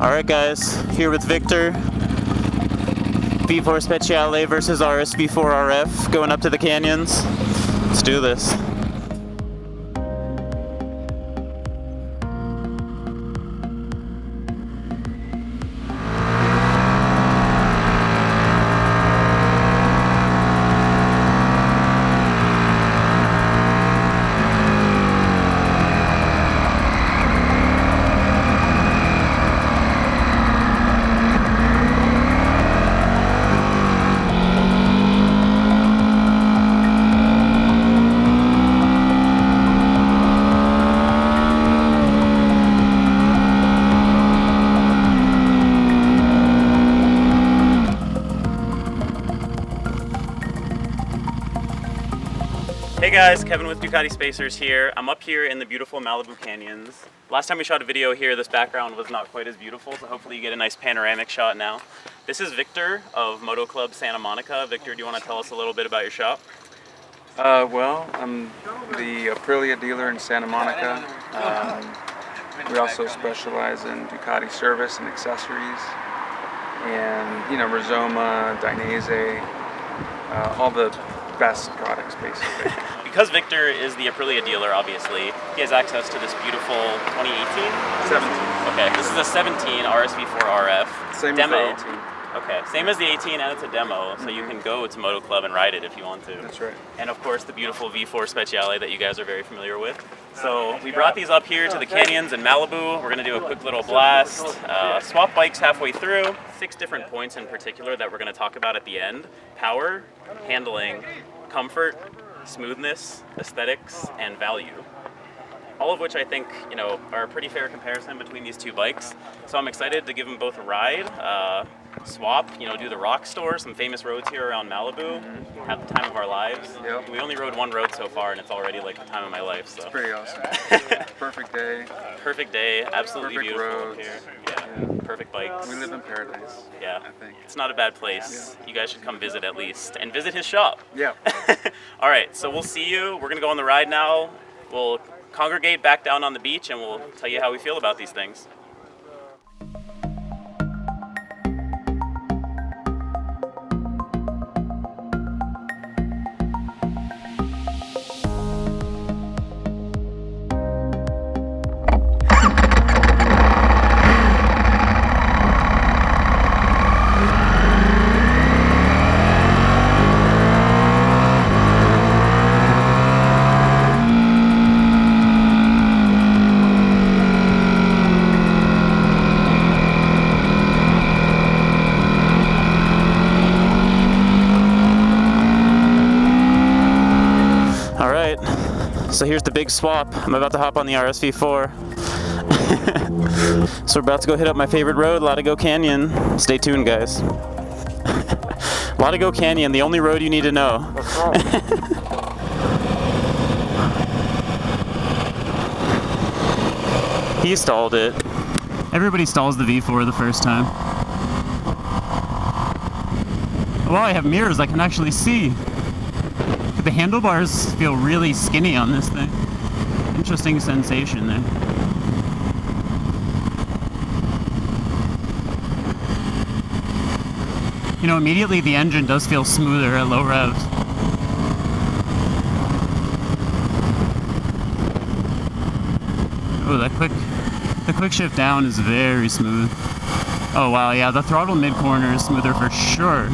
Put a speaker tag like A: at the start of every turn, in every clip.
A: Alright guys, here with Victor. V4 Speciale versus RSV4 RF, going up to the canyons. Let's do this.
B: Hey guys, Kevin with Ducati Spacers here. I'm up here in the beautiful Malibu canyons. Last time we shot a video here, this background was not quite as beautiful, so hopefully you get a nice panoramic shot now. This is Victor of Moto Club Santa Monica. Victor, do you want to tell us a little bit about your shop?
C: Well, I'm the Aprilia dealer in Santa Monica. We also specialize in Ducati service and accessories, and Rizoma, Dainese, all the best products basically.
B: Because Victor is the Aprilia dealer, obviously, he has access to this beautiful 2018?
C: 17.
B: Okay, this is a 17 RSV4 RF
C: Same
B: demo.
C: as the 18.
B: Okay, same as the 18, and it's a demo, so you can go to Moto Club and ride it if you want to.
C: That's right.
B: And of course the beautiful V4 Speciale that you guys are very familiar with. So we brought these up here to the canyons in Malibu. We're going to do a quick little blast, swap bikes halfway through. 6 different points in particular that we're going to talk about at the end: power, handling, comfort, smoothness, aesthetics, and value. All of which I think, are a pretty fair comparison between these two bikes. So I'm excited to give them both a ride, swap, do the rock store, some famous roads here around Malibu, have the time of our lives.
C: Yep.
B: We only rode one road so far, and it's already like the time of my life. So.
C: It's pretty awesome. Perfect day.
B: Perfect day, absolutely
C: Perfect
B: beautiful
C: roads.
B: here. Yeah, perfect bikes.
C: We live in paradise.
B: Yeah,
C: I think.
B: It's not a bad place. You guys should come visit at least, and visit his shop.
C: Yeah.
B: All right, so we'll see you. We're gonna go on the ride now. We'll congregate back down on the beach, and we'll tell you how we feel about these things.
A: So here's the big swap. I'm about to hop on the RSV4. So we're about to go hit up my favorite road, Latigo Canyon. Stay tuned, guys. Latigo Canyon, the only road you need to know. He stalled it. Everybody stalls the V4 the first time. Well, I have mirrors, I can actually see. The handlebars feel really skinny on this thing. Interesting sensation there. Immediately the engine does feel smoother at low revs. Oh, the quick shift down is very smooth. Oh wow, yeah, the throttle mid-corner is smoother for sure.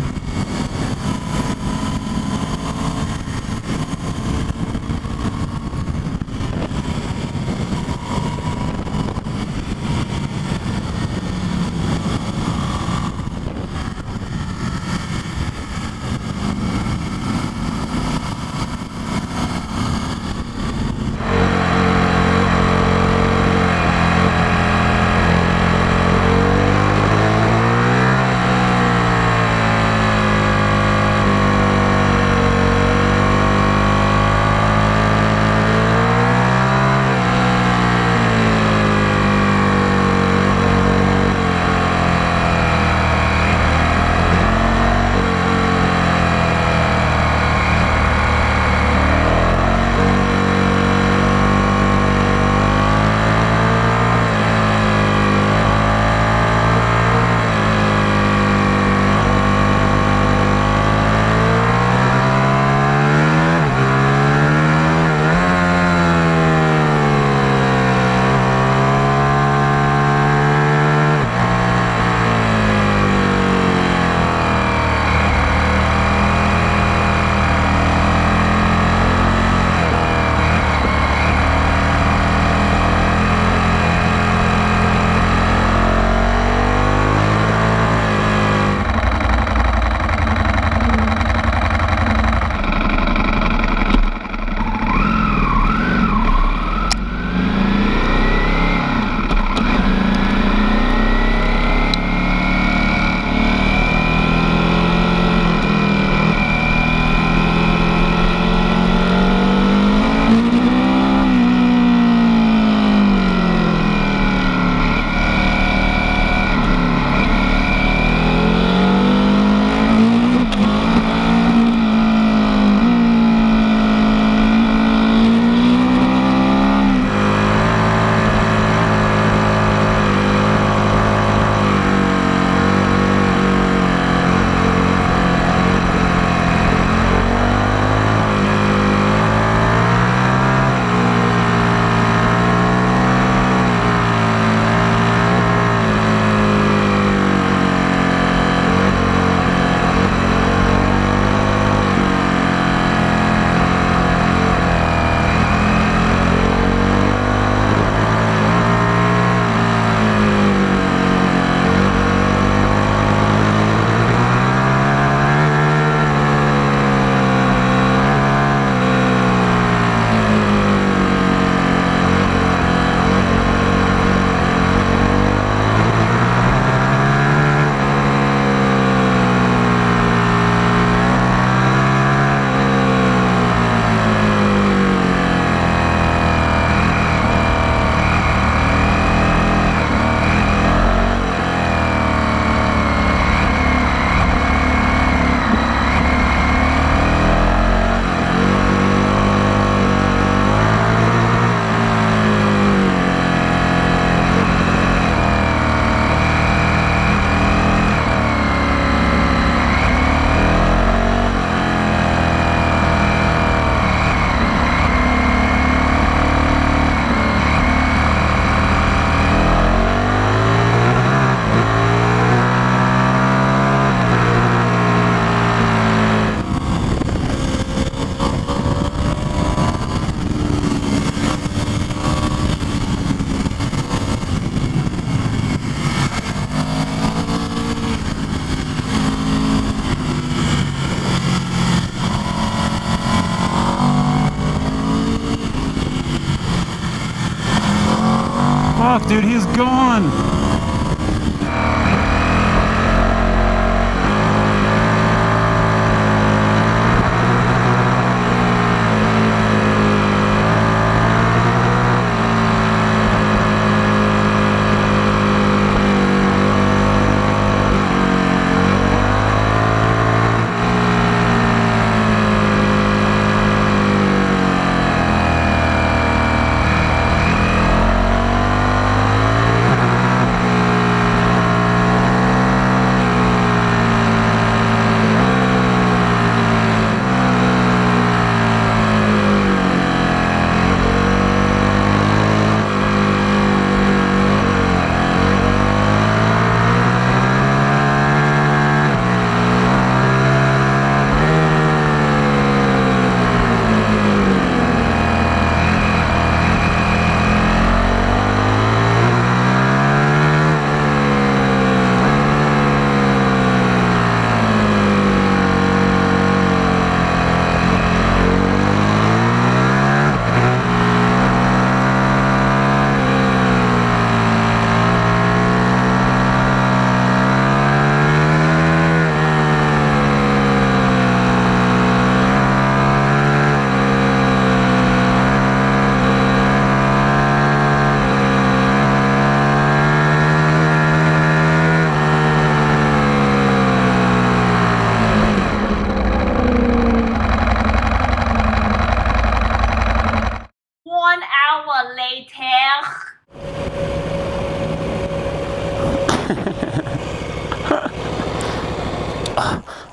A: Dude, he's gone.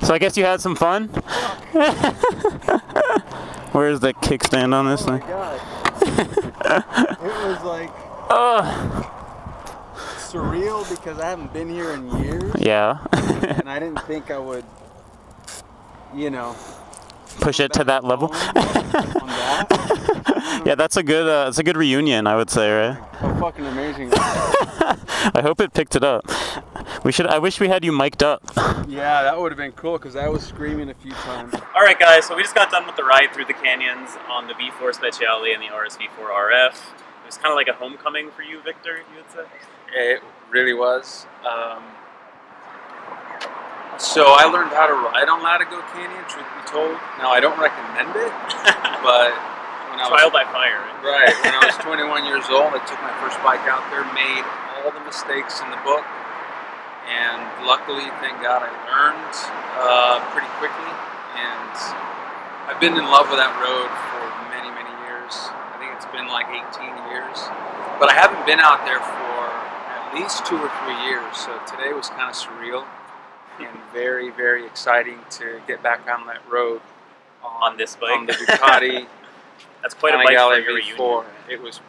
A: So I guess you had some fun? Where's the kickstand on this
D: Oh my
A: thing?
D: God. It was like surreal because I haven't been here in years.
A: Yeah.
D: And I didn't think I would, you know,
A: Push it to that level.
D: on that.
A: Yeah, that's a good reunion, I would say, right?
D: How fucking amazing.
A: I hope it picked it up. I wish we had you mic'd up.
D: Yeah, that would have been cool because I was screaming a few times.
B: All right, guys. So we just got done with the ride through the canyons on the V4 Speciale and the RSV4 RF. It was kind of like a homecoming for you, Victor. You would say.
C: It really was. So I learned how to ride on Latigo Canyon, truth be told. Now, I don't recommend it, but when I was...
B: Trial by fire. Right?
C: Right. When I was 21 years old, I took my first bike out there, made all the mistakes in the book, and luckily, thank God, I learned pretty quickly, and I've been in love with that road for many, many years. I think it's been like 18 years, but I haven't been out there for at least 2 or 3 years, so today was kind of surreal and very, very exciting to get back on that road
B: On this bike?
C: on the Ducati.
B: That's quite a bike for
C: Panigale
B: your
C: V4.
B: reunion.
C: It was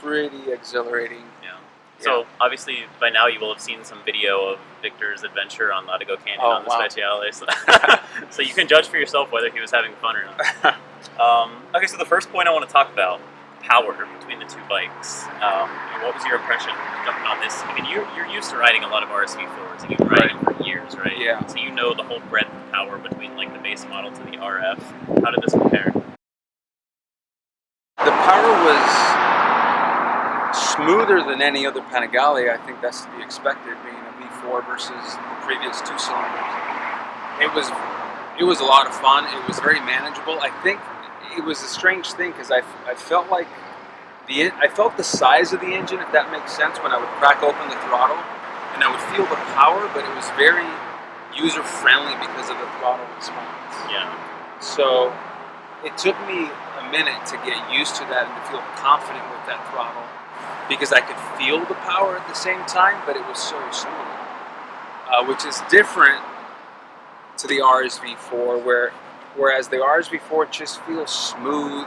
C: pretty exhilarating.
B: Yeah. So obviously by now you will have seen some video of Victor's adventure on Latigo Canyon on the
C: wow.
B: Speciale, so you can judge for yourself whether he was having fun or not. Okay, so the first point I want to talk about, power between the two bikes. What was your impression jumping on this? I mean, you're used to riding a lot of RSV4s, and you've been riding them for years, right?
C: Yeah.
B: So you know the whole breadth of power between like the base model to the RF. How did this compare?
C: The power was smoother than any other Panigale. I think that's to be expected, being a V4 versus the previous 2 cylinders. It was a lot of fun. It was very manageable. I think it was a strange thing because I felt like I felt the size of the engine, if that makes sense, when I would crack open the throttle, and I would feel the power, but it was very user friendly because of the throttle response.
B: Yeah.
C: So it took me a minute to get used to that and to feel confident with that throttle because I could feel the power at the same time, but it was so smooth, which is different to the RSV4, whereas the RSV4 just feels smooth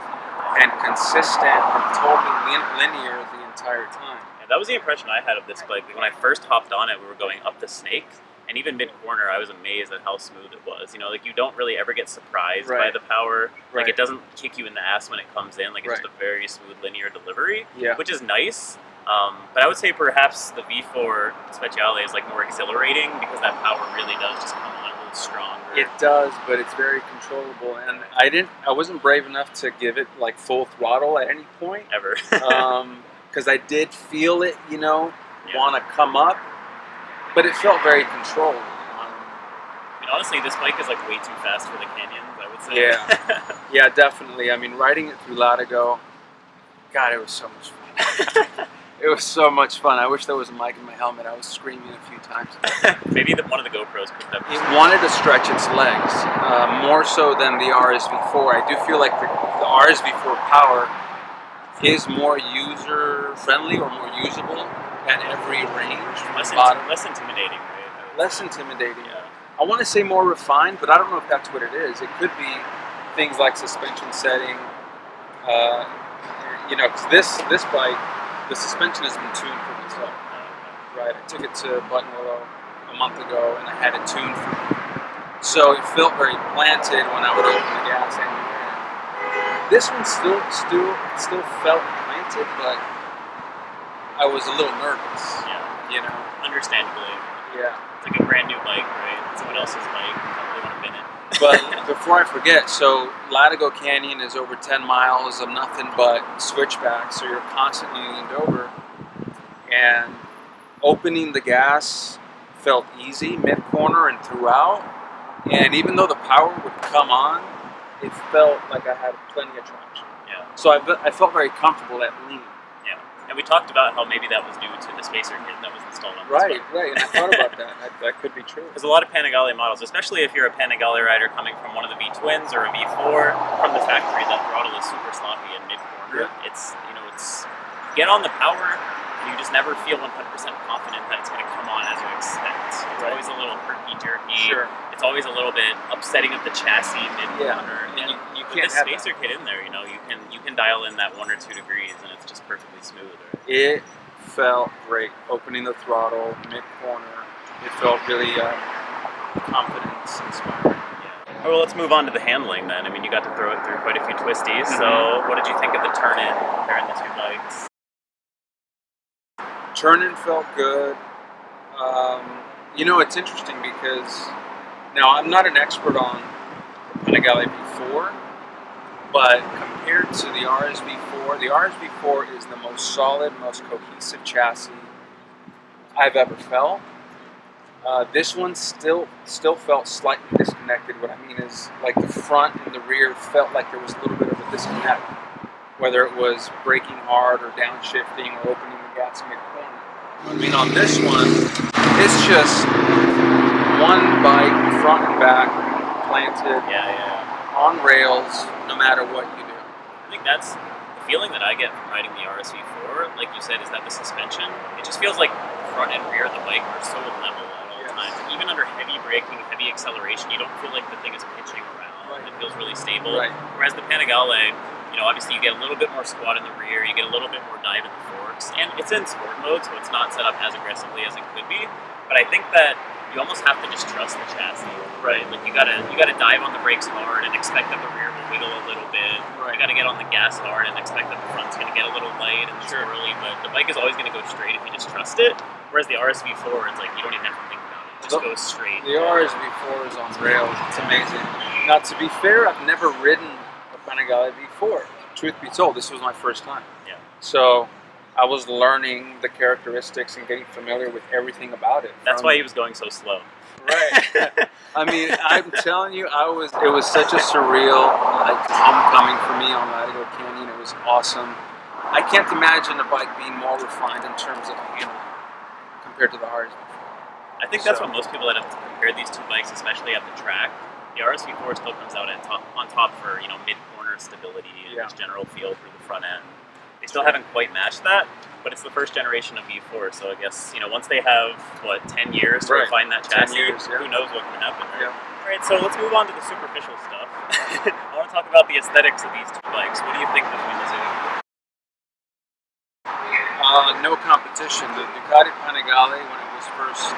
C: and consistent and totally linear the entire time.
B: And that was the impression I had of this bike. Like when I first hopped on it, we were going up the Snake, and even mid-corner, I was amazed at how smooth it was. You know, like you don't really ever get surprised by
C: Right.
B: the power. Like
C: Right.
B: it doesn't kick you in the ass when it comes in. Like it's
C: Right.
B: just a very smooth linear delivery,
C: Yeah.
B: which is nice. But I would say perhaps the V4 Speciale is like more exhilarating because that power really does just come on a little stronger.
C: It does, but it's very controllable, and I wasn't brave enough to give it like full throttle at any point.
B: Ever.
C: because I did feel it, you know,
B: Yeah.
C: want to come up, but it felt very controlled.
B: I mean, honestly, this bike is like way too fast for the canyons, I would say.
C: Yeah. Yeah, definitely. I mean, riding it through Latigo, God, it was so much fun. It was so much fun. I wish there was a mic in my helmet. I was screaming a few times.
B: Maybe one of the GoPros picked up.
C: It wanted to stretch its legs, more so than the RSV4. I do feel like the RSV4 Power is more user-friendly or more usable at every range.
B: Less intimidating, right?
C: Less intimidating.
B: Yeah.
C: I want to say more refined, but I don't know if that's what it is. It could be things like suspension setting. You know, 'cause this bike, the suspension has been tuned for this up. Right, I took it to Buttonwillow a month ago, and I had it tuned for me. So it felt very planted when I would open the gas and this one still felt planted, but I was a little nervous.
B: Yeah.
C: You know.
B: Understandably.
C: Yeah.
B: It's like a brand new bike, right? Someone else's bike. I really want to bin it.
C: But before I forget, so Latigo Canyon is over 10 miles of nothing but switchbacks, so you're constantly leaned over. And opening the gas felt easy mid-corner and throughout. And even though the power would come on, it felt like I had plenty of traction.
B: Yeah.
C: So I felt very comfortable at lean.
B: Yeah. And we talked about how maybe that was due to the spacer kit that was installed on this
C: Right,
B: bike.
C: right. And I thought about that. That could be true.
B: There's a lot of Panigale models, especially if you're a Panigale rider coming from one of the V-twins or a V4 from the factory. That throttle is super sloppy in mid-corner.
C: Yeah.
B: It's get on the power, and you just never feel 100% confident that it's going to come on as you expect. It's
C: Right.
B: always a little herky-jerky.
C: Sure.
B: It's always a little bit upsetting of the chassis mid-corner.
C: Yeah. And you
B: with
C: can't
B: this
C: have
B: spacer kit in there, you can dial in that 1 or 2 degrees, and it's just perfectly smooth. Right?
C: It felt great. Opening the throttle, mid-corner, it felt really confidence inspiring.
B: Yeah. Well, let's move on to the handling then. I mean, you got to throw it through quite a few twisties. So, what did you think of the turn-in comparing the two bikes?
C: Turn-in felt good. You know, it's interesting because now I'm not an expert on the Panigale V4, but compared to the RSV4 is the most solid, most cohesive chassis I've ever felt. This one still felt slightly disconnected. What I mean is, like, the front and the rear felt like there was a little bit of a disconnect, whether it was braking hard or downshifting or opening the gas mid-corner. I mean, on this one, it's just one bike, front and back, planted, on rails, no matter what you do.
B: I think that's the feeling that I get from riding the RSV4, like you said, is that the suspension, it just feels like the front and rear of the bike are so level at all times. Even under heavy braking, heavy acceleration, you don't feel like the thing is pitching around.
C: Right.
B: It feels really stable.
C: Right.
B: Whereas the Panigale, obviously you get a little bit more squat in the rear, you get a little bit more dive in the forks, and it's in sport mode, so it's not set up as aggressively as it could be. But I think that you almost have to just trust the chassis, right? Like you gotta dive on the brakes hard and expect that the rear will wiggle a little bit.
C: Right.
B: You gotta get on the gas hard and expect that the front's gonna get a little light and swirly, but the bike is always gonna go straight if you just trust it. Whereas the RSV4, it's like you don't even have to think about it; it just goes straight.
C: The RSV4 is on rails. It's amazing. Now, to be fair, I've never ridden a Panigale V4. Truth be told, this was my first time.
B: Yeah.
C: So I was learning the characteristics and getting familiar with everything about it.
B: That's why he was going so slow.
C: Right. I mean, I'm telling you, it was such a surreal, like, homecoming for me on Latigo Canyon. It was awesome. I can't imagine a bike being more refined in terms of handling compared to the RSV4.
B: I think that's what most people that have compared these two bikes, especially at the track. The RSV4 still comes out on top for mid-corner stability and just general feel for the front end. They still haven't quite matched that, but it's the first generation of V4, so I guess once they have 10 years to refine that chassis, who knows what can happen. Right?
C: Yeah.
B: All right, so let's move on to the superficial stuff. I want to talk about the aesthetics of these two bikes. What do you think between the two?
C: No competition. The Ducati Panigale, when it was first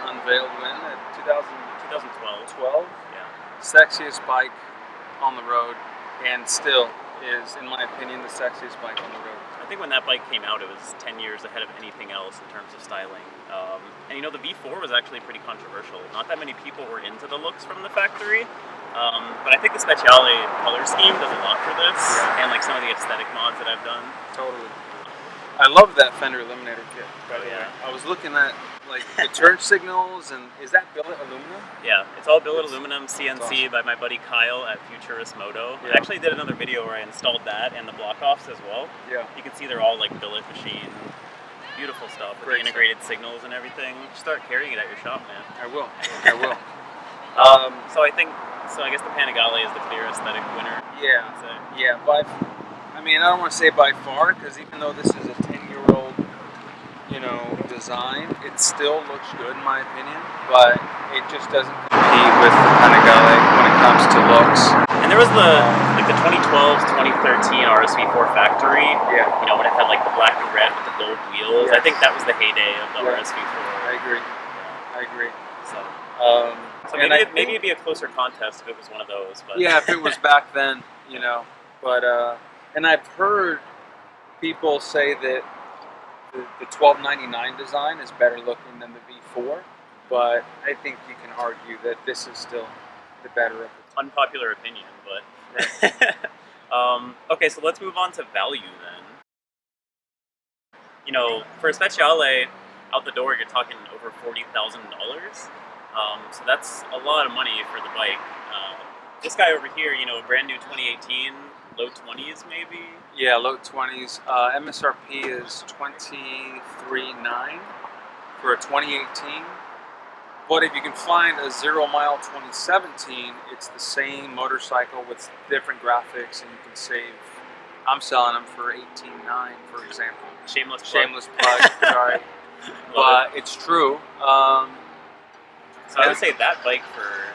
C: unveiled, when? 2012?
B: Yeah.
C: Sexiest bike on the road, and still is, in my opinion, the sexiest bike on the road.
B: I think when that bike came out, it was 10 years ahead of anything else in terms of styling. And the V4 was actually pretty controversial. Not that many people were into the looks from the factory, but I think the Speciale color scheme does a lot for this, and like some of the aesthetic mods that I've done.
C: Totally. I love that fender eliminator kit. By the way.
B: Yeah.
C: I was looking at like the turn signals, and is that billet aluminum?
B: Yeah, it's all billet aluminum CNC
C: awesome.
B: by my buddy Kyle at Futurist Moto.
C: Yeah.
B: I actually did another video where I installed that and the block offs as well.
C: Yeah.
B: You can see they're all like billet machine. Beautiful stuff with
C: Great
B: the integrated signals and everything. Start carrying it at your shop, man.
C: I will. I will.
B: So I guess the Panigale is the clear aesthetic winner.
C: Yeah.
B: I'd say.
C: Yeah. I mean, I don't want to say by far, because even though this is a 10-year-old, design, it still looks good in my opinion. But it just doesn't compete with the Panigale when it comes to looks.
B: And there was the 2012, 2013 RSV4 factory.
C: Yeah.
B: When it had like the black and red with the gold wheels.
C: Yes.
B: I think that was the heyday of the
C: Yeah.
B: RSV4.
C: I agree.
B: So,
C: So
B: maybe it'd be a closer contest if it was one of those. But
C: yeah, if it was back then, But and I've heard people say that the 1299 design is better looking than the V4, but I think you can argue that this is still the better of the two.
B: Unpopular opinion, but okay, so let's move on to value then. For a Speciale, out the door you're talking over $40,000. So that's a lot of money for the bike. This guy over here, brand new 2018, low 20s maybe.
C: Yeah, low 20s. MSRP is $23,900 for a 2018. But if you can find a 0 mile 2017, it's the same motorcycle with different graphics, and you can save. I'm selling them for $18,900, for example.
B: Shameless plug.
C: Shameless plug. Sorry, but it's true.
B: So I would say that bike for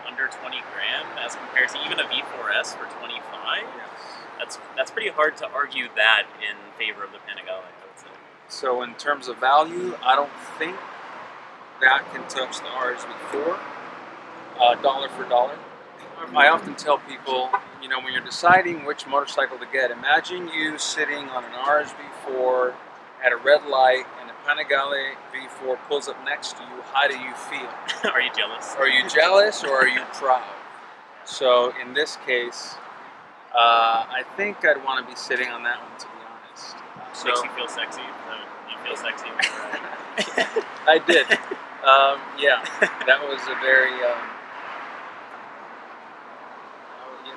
B: under 20 grand as compared to even a V4S for 25.
C: Yes.
B: That's pretty hard to argue that in favor of the Panigale, I would say.
C: So in terms of value, I don't think that can touch the RSV4 dollar for dollar. I often tell people, when you're deciding which motorcycle to get, imagine you sitting on an RSV4 at a red light and a Panigale V4 pulls up next to you. How do you feel?
B: Are you jealous?
C: Are you jealous or are you proud? So in this case, I think I'd want to be sitting on that one, to be honest.
B: Makes you feel sexy. You feel sexy when you're riding.
C: I did. Yeah, that was a very.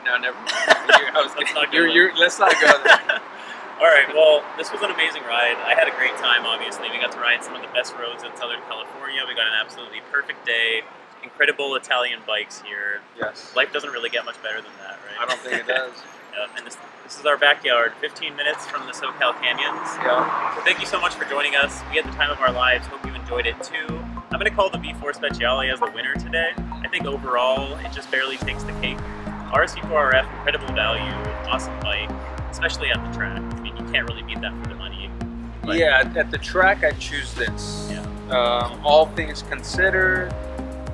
C: No, never mind. Let's not go there.
B: All right. Well, this was an amazing ride. I had a great time. Obviously, we got to ride some of the best roads in Southern California. We got an absolutely perfect day. Incredible Italian bikes here.
C: Yes.
B: Life doesn't really get much better than that, right?
C: I don't think it does.
B: And this is our backyard, 15 minutes from the SoCal canyons.
C: Yeah.
B: So thank you so much for joining us. We had the time of our lives. Hope you enjoyed it too. I'm going to call the V4 Speciale as the winner today. I think overall, it just barely takes the cake. RSV4 RF, incredible value, awesome bike, especially at the track. I mean, you can't really beat that for the money. But
C: yeah, at the track, I choose this.
B: Yeah.
C: All things considered,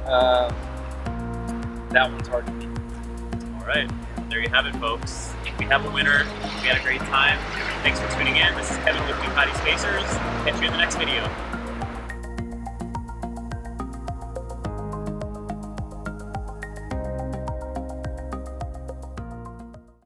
C: that one's hard to beat.
B: All right, there you have it, folks. We have a winner. We had a great time. Thanks for tuning in. This is Kevin with Ducati Spacers. Catch you in the next video.